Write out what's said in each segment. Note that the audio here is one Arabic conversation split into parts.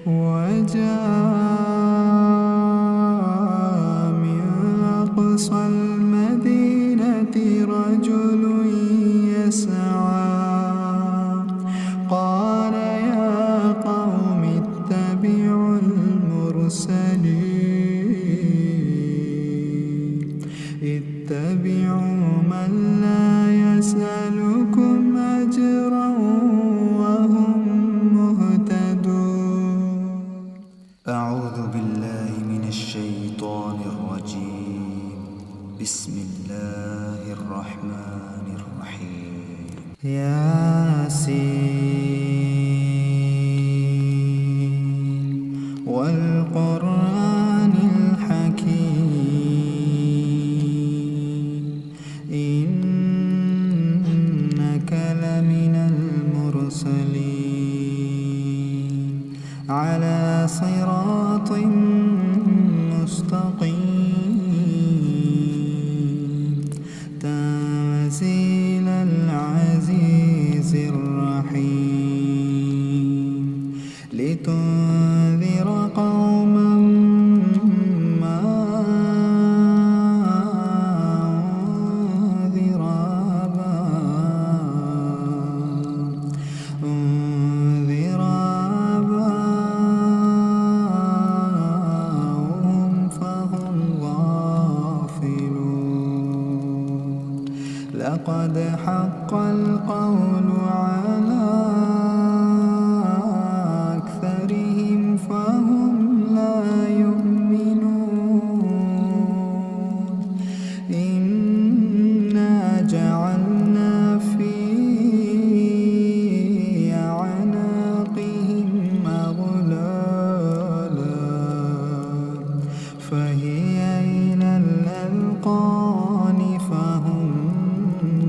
وجاء من أقصى المدينة رجل يسعى قال يا قوم اتبعوا المرسلين اتبعوا من لا يسألكم أجرا وهم مهتدون. أعوذ بالله من الشيطان الرجيم. بسم الله الرحمن الرحيم. ياسين والقرآن الحكيم إنك لمن المرسلين على صراط مستقيم تنزيل العزيز الرحيم لتنذر قوما ما أنذر آباؤهم فهم غافلون. لقد حق القول على أكثرهم فهم لا يؤمنون. إنا جعلنا في أعناقهم أغلالا فهي إلى الأذقان فهم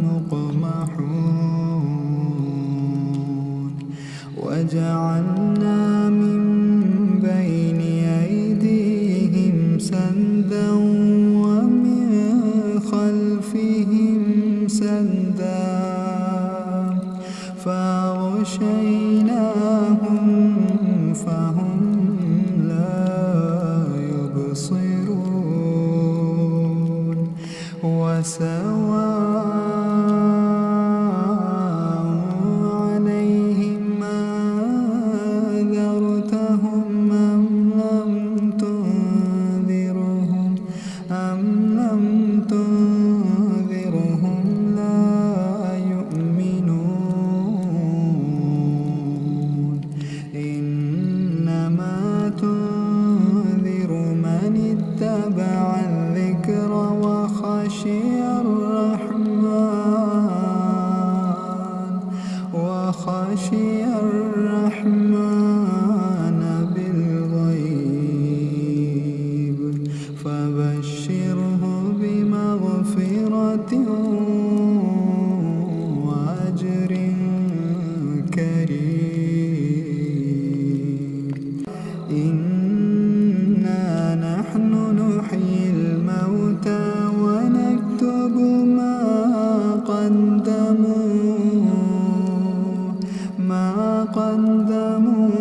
مقمحون. وجعلنا من بين أيديهم سدا ومن خلفهم سدا فأغشيناهم فهم لا يبصرون. وسواء عليهم أنذرتهم أم لم تنذرهم لا يؤمنون. إنما تنذر من اتبع الذكر وخشي الرحمن بالغيب فبشره بمغفرة وأجر كريم. إنا نحن نحيي الموتى ونكتب ما قدموا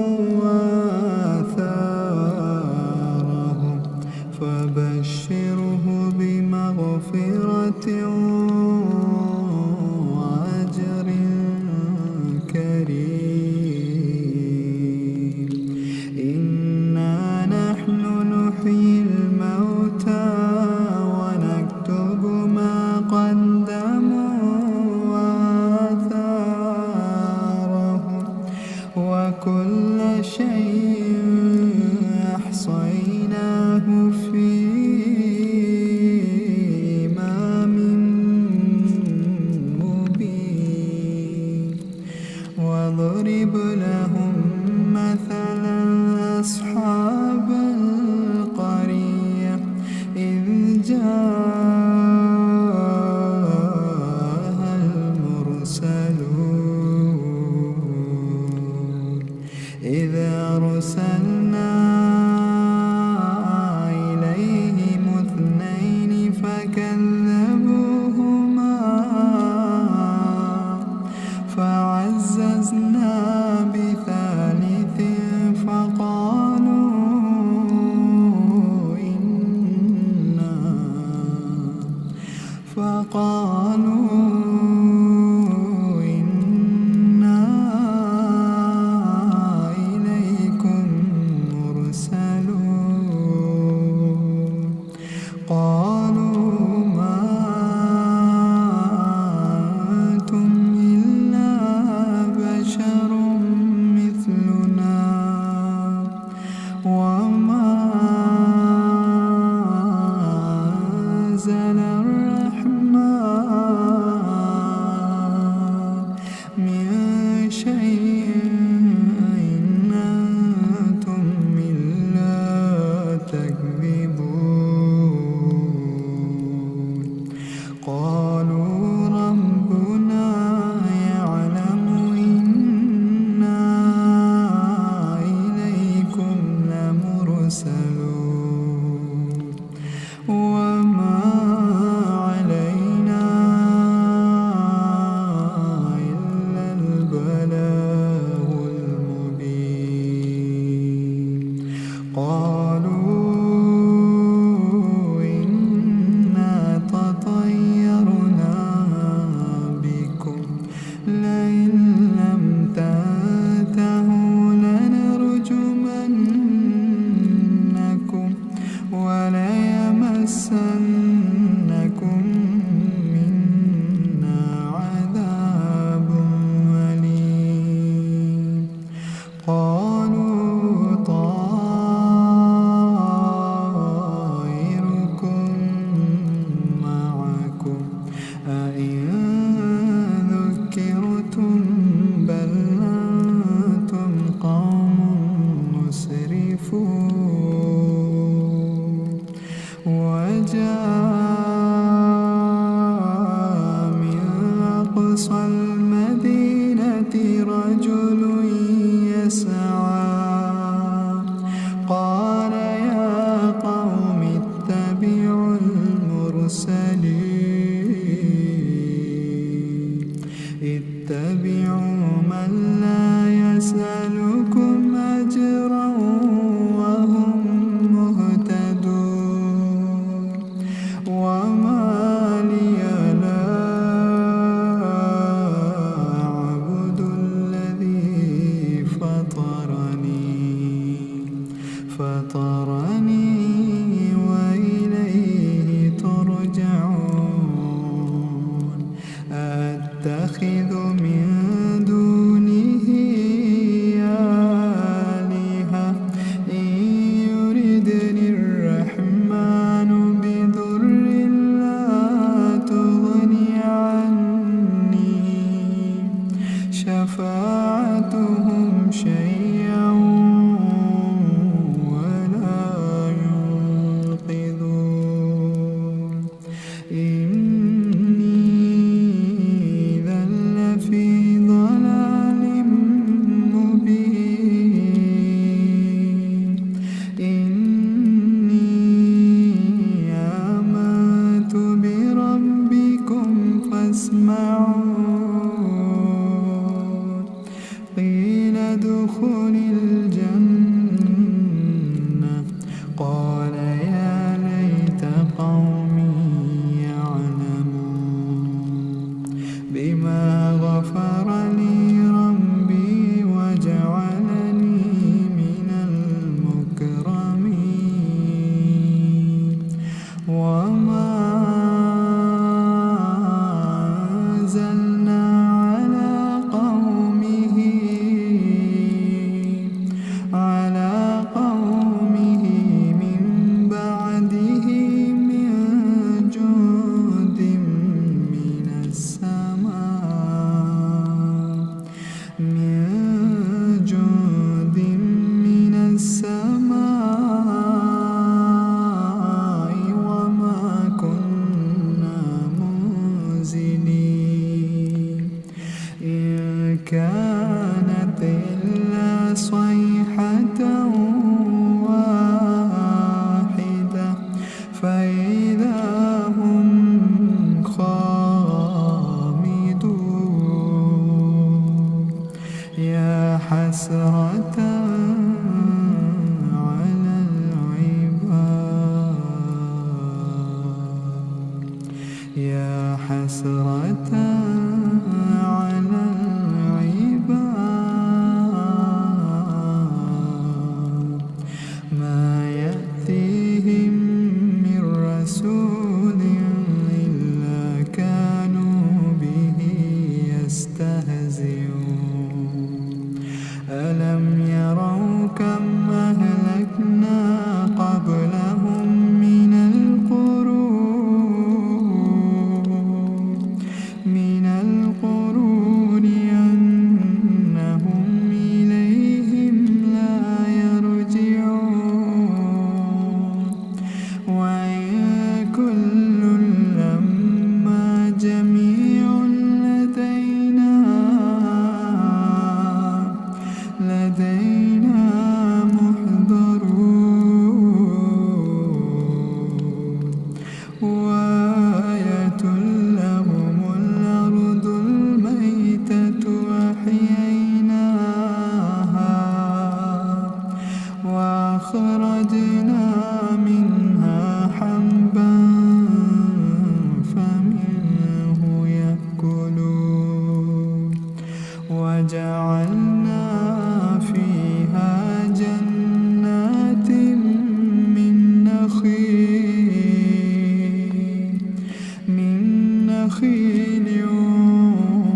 وآثارهم فبشره بمغفرة وأجر كريم. إنا نحن نحيي الموتى ونكتب ما قدموا وآثارهم وكل شيء أحصيناه في إمام مبين. واضرب لهم مثلا أصحاب القرية إذ جاءها المرسلون إذ أرسلنا إليهم اثنين فكذبوهما فعززنا بثالث فقال يصفون وجاء من أقصى المدينة رجل يسعى قال يا قوم اتبعوا المرسلين اتبعوا من لا يسألكم أجرا وهم مهتدون وما لي لا أعبد الذي فطرني وإليه ترجعون أتخذ من دونه آلهة إن يردني الرحمن بضر لا تغني عني شفاعتهم شيئا ولا ينقذون إني إذا لفي ضلال مبين إني آمنت بربكم فاسمعون قيل ادخل الجنة قال يا ليت قومي يعلمون بما غفر لي ربي وجعلني من المكرمين وما أنزلنا على قومه من بعده من جند من السماء وما كنا منزلين إن كانت إلا صيحة واحدة فإذا هم خامدون يا حسرة على العباد يا حسرة على العباد ما يأتيهم من رسول إلا كانوا به يستهزئون ألم يروا كم أهلكنا قبلهم من القرون أنهم إليهم لا يرجعون وإن كل لما جميع لدينا محضرون وآية لهم الأرض الميتة أحييناها وأخرجنا منها حبا فمنه يأكلون وجعلنا فيها جنات من نخيل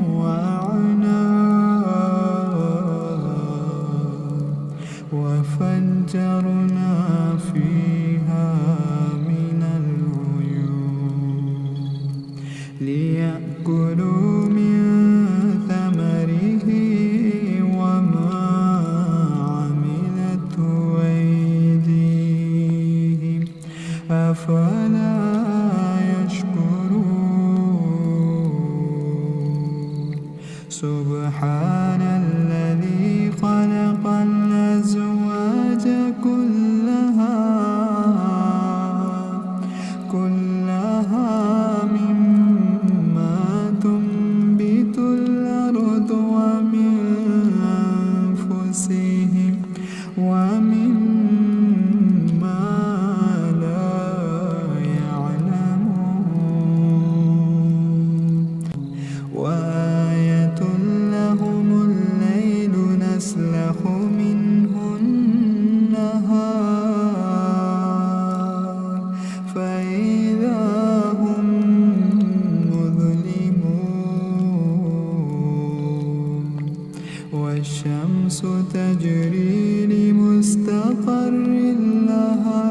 وأعناب وفجرنا فيها من العيون ليأكلوا من ثمره وما عملته ومما لا يعلمون وآية لهم الليل نسلخ منه النهار فإذا هم مظلمون والشمس تجري لمستقر لها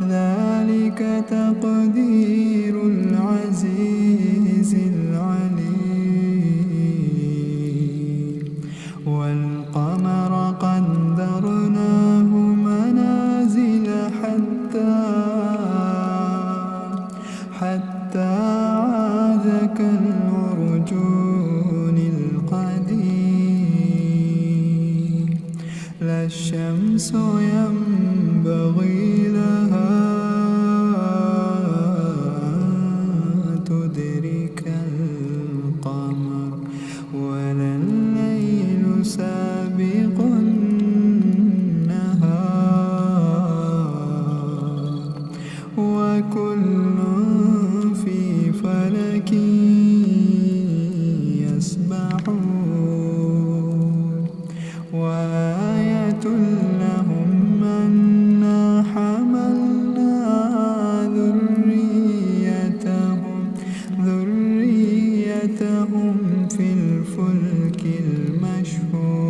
ذلك تقدير العزيز العليم والقمر قدرناه منازل حتى عاد كالعرجون القديم لا الشمس ينبغي لها أن تدرك القمر ولا الليل سابق النهار وكل في فلك يسبحون وآية لهم أنا حملنا ذريتهم في الفلك المشحون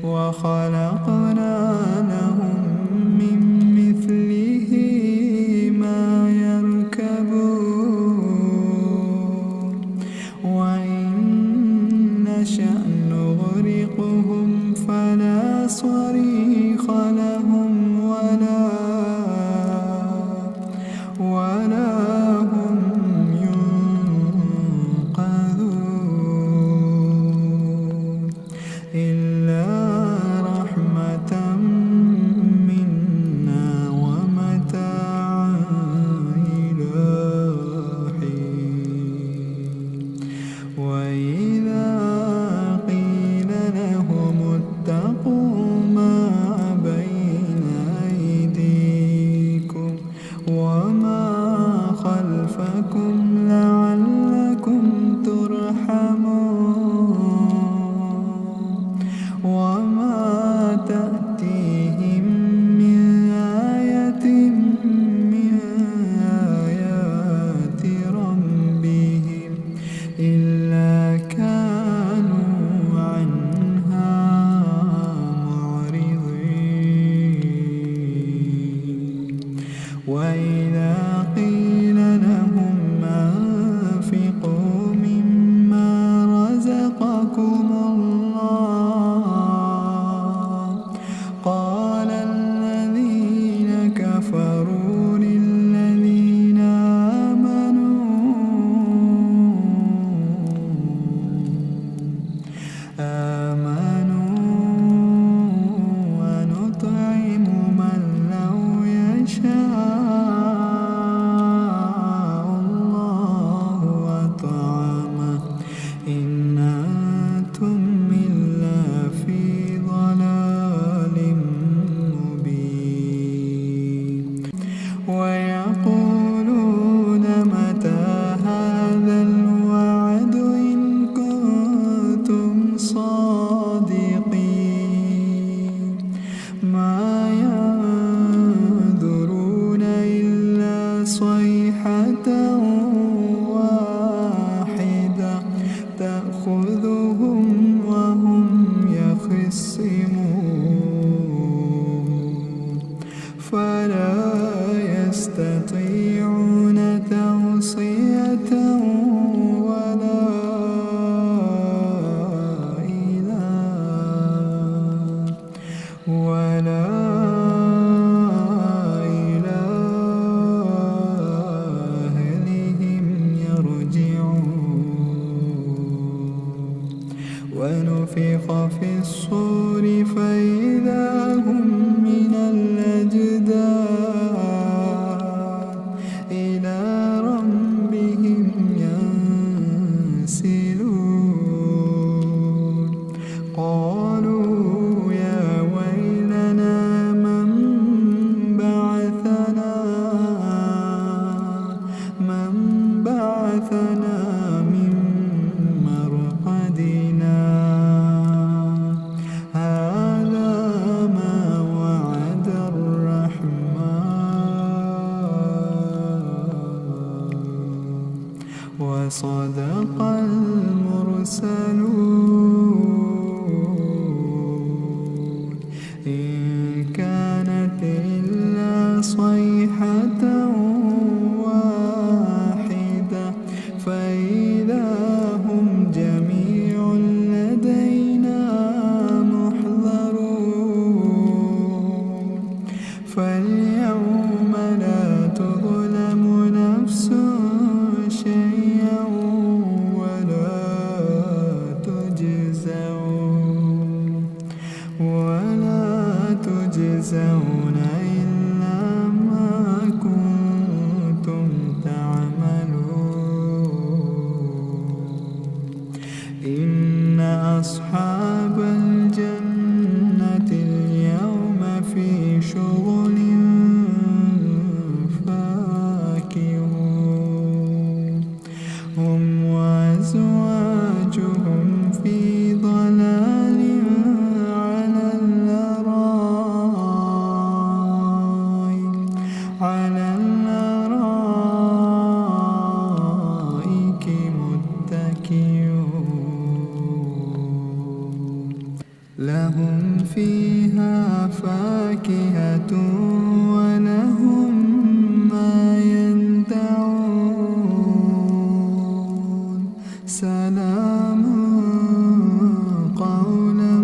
وخلقنا لهم من مثله ما يركبون وإن نشأ نغرقهم فلا صريخ لهم ولا هم ينقذون إلا رحمة منا ومتاعا إلى حين وإذا قيل لهم اتقوا ما بين أيديكم وما خلفكم لعلكم ترحمون وما تأتيهم من آية من آيات ربهم إلا كانوا عنها معرضين وإذا قيل لهم أنفقوا مما رزقكم الله قال الذين كفروا للذين آمنوا ونطعم من لو يشاء الله أطعمه إن أنتم إلا في ضلال مبين ويقولون متى هذا الوعد إن كنتم صادقين ما ينظرون إلا صيحة واحدة تأخذهم وهم يخصمون فلا يستطيعون توصية ولا إلى أهلهم يرجعون ونفخ في الصور فإذا هم من الأجداث إلى ربهم ينسلون قالوا يا ويلنا من بعثنا من مرقدنا هذا ما وعد الرحمن وصدق المرسلون إن كانت إلا صيحة واحدة فإذا هم جميع لدينا محضرون فاليوم لا تظلم نفس شيئا ولا تجزون إلا ما كنتم تعملون إن أصحاب الجنة اليوم في شغل فاكهون هم وأزواجهم في ضلال على الأرائك متكئون لهم فيها فاكهة ولهم ما يدعون سلام قولا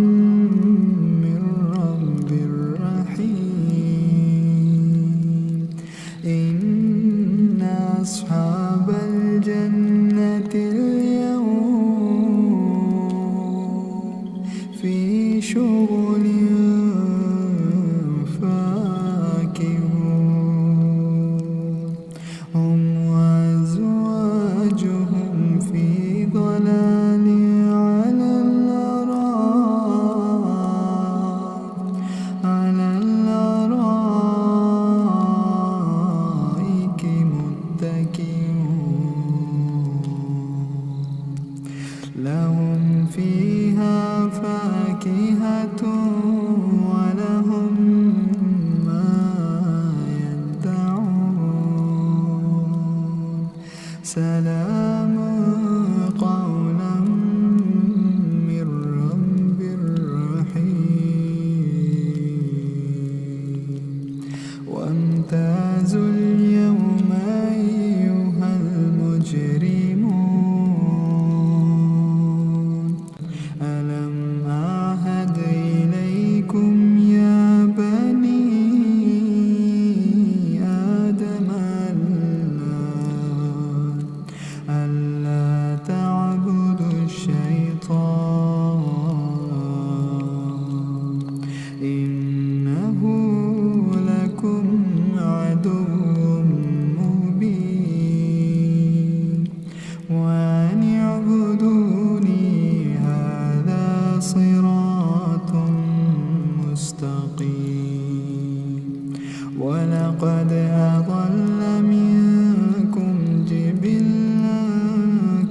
من رب رحيم إن أصحاب الجنة اليوم في شغل فاكهون هم وأزواجهم في ضلال على الأرائك متكئون لهم فيها فاكهة ولهم ما يدعون سلام قولا من رب رحيم وامتازوا اليوم أيها المجرمون ألم أعهد إليكم يا بني آدم ألا تعبدوا الشيطان إنه لكم عدو مبين وأن اعبدوني هذا صراط مستقيم ولقد أضل منكم جبلا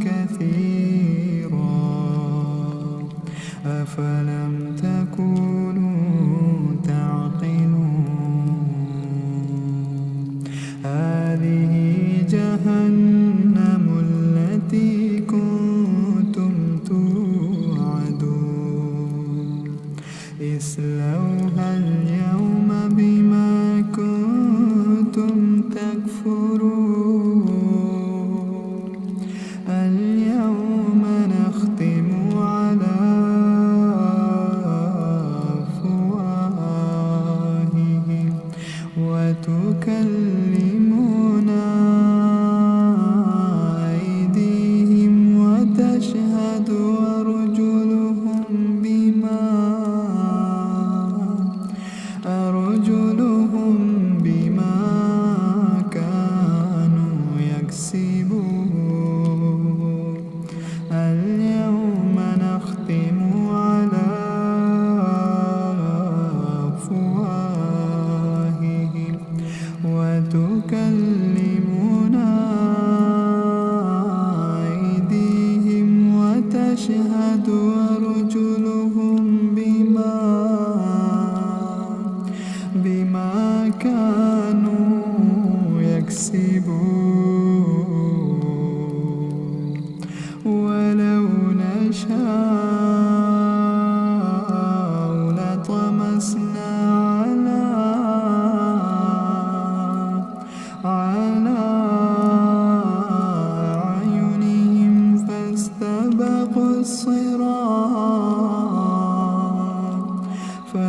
كثيرا أفلم تكونوا تعقلون هذه جهنم التي كنتم توعدون اصلوها اليوم بما كنتم تكفرون اليوم نختم على أفواههم وتكلمنا أيديهم وتشهد أرجلهم بما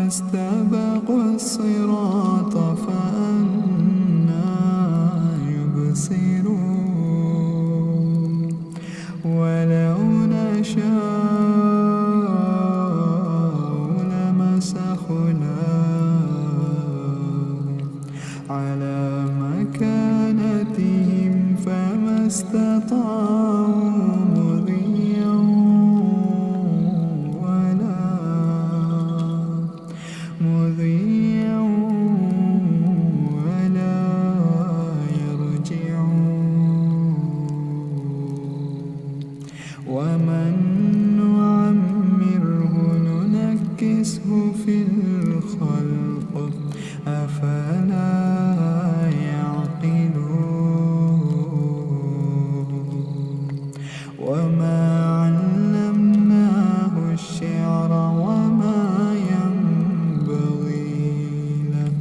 واستبقوا الصراط فأنى يبصرون ولو نشاء لمسخناهم على مكانتهم فما استطاعوا مضيا ولا يرجعون ومن نعمره ننكسه في الخلق أفلا يعقلون وما علمناه الشعر وما ينبغي له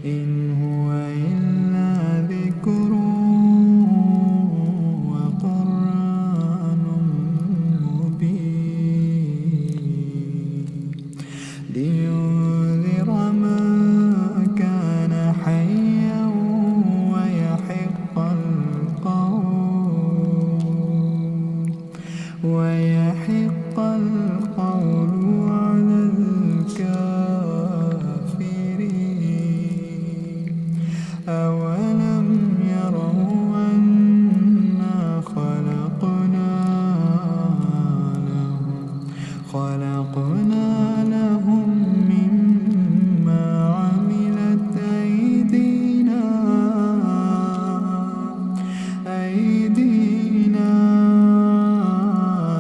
إن هو إلا ذكر وقرآن مبين لينذر من كان حيا ويحق القول على الكافرين أولم يروا أنا خلقنا لهم مما عملت أيدينا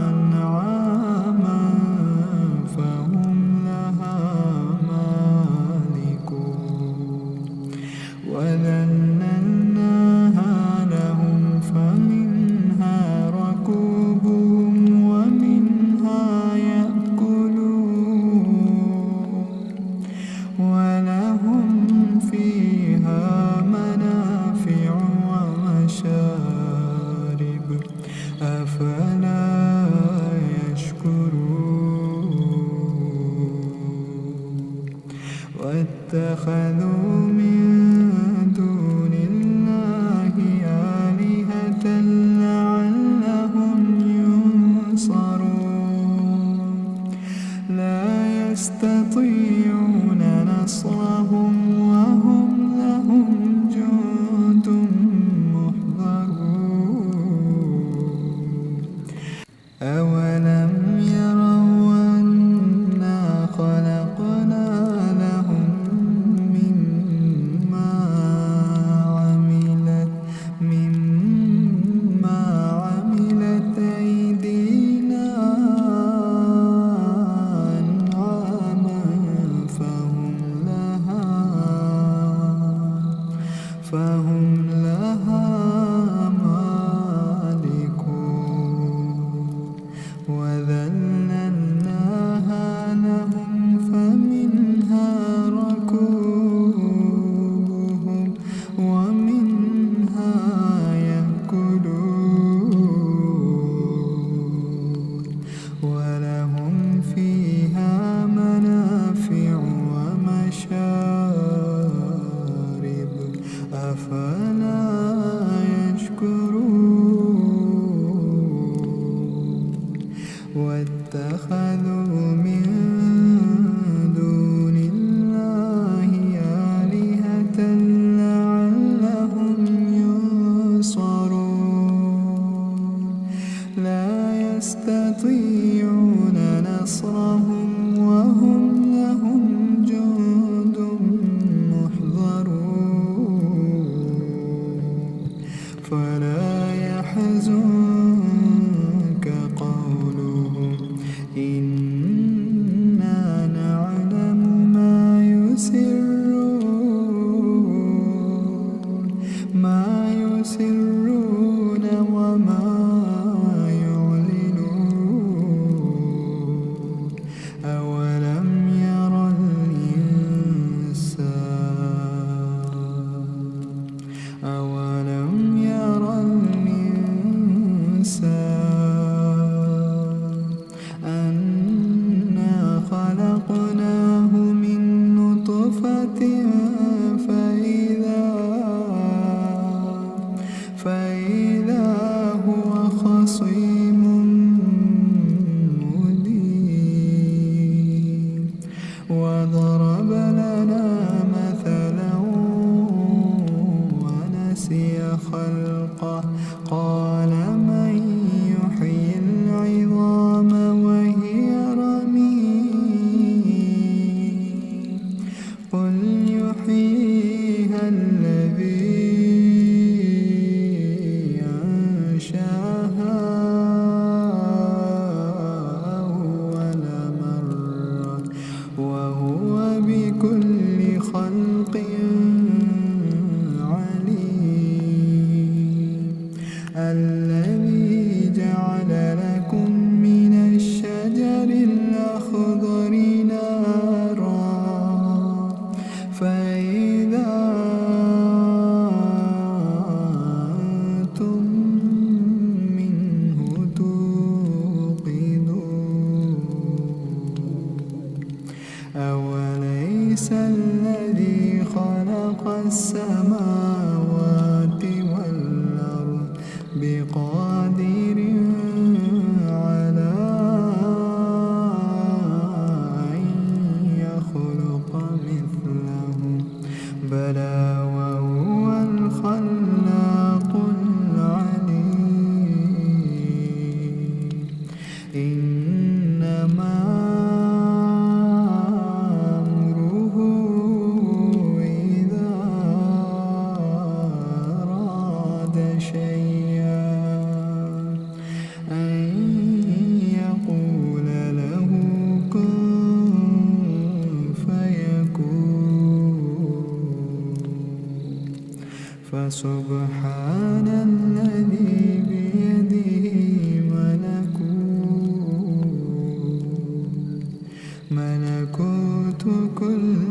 أنعاما فهم لها مالكون وذللناها لهم فمنها ركوبهم ومنها يأكلون ولهم فيها منافع ومشارب أفلا يشكرون واتخذوا من دون الله آلهة لعلهم ينصرون لا يستطيعون نصرهم وهم لهم جند محضرون أولم يروا أنا خلقنا لهم مما عملت أيدينا أنعاما فهم لها مالكون وذللناها لهم فمنها ركوبهم ومنها يأكلون ولهم فيها منافع ومشارب أفلا يشكرون واتخذوا من دون الله آلهة لعلهم ينصرون لا يستطيعون نصرهم وهم لهم جند محضرون فلا يحزنك قولهم إنا نعلم ما يسرون وما يعلنون أولم يرى الإنسان أنا خلقناه من وهو بكل خلق عليم الذي جعل لكم من الشجر الأخضر نارا فإذا أنتم منه توقدون أوليس الذي خلق السماوات والأرض بقادر على أن يخلق مثلهم بلى وهو الخلاق العليم إنما أمره إذا أراد شيئا أن يقول له كن فيكون فسبحان الذي بيده ملكوت كل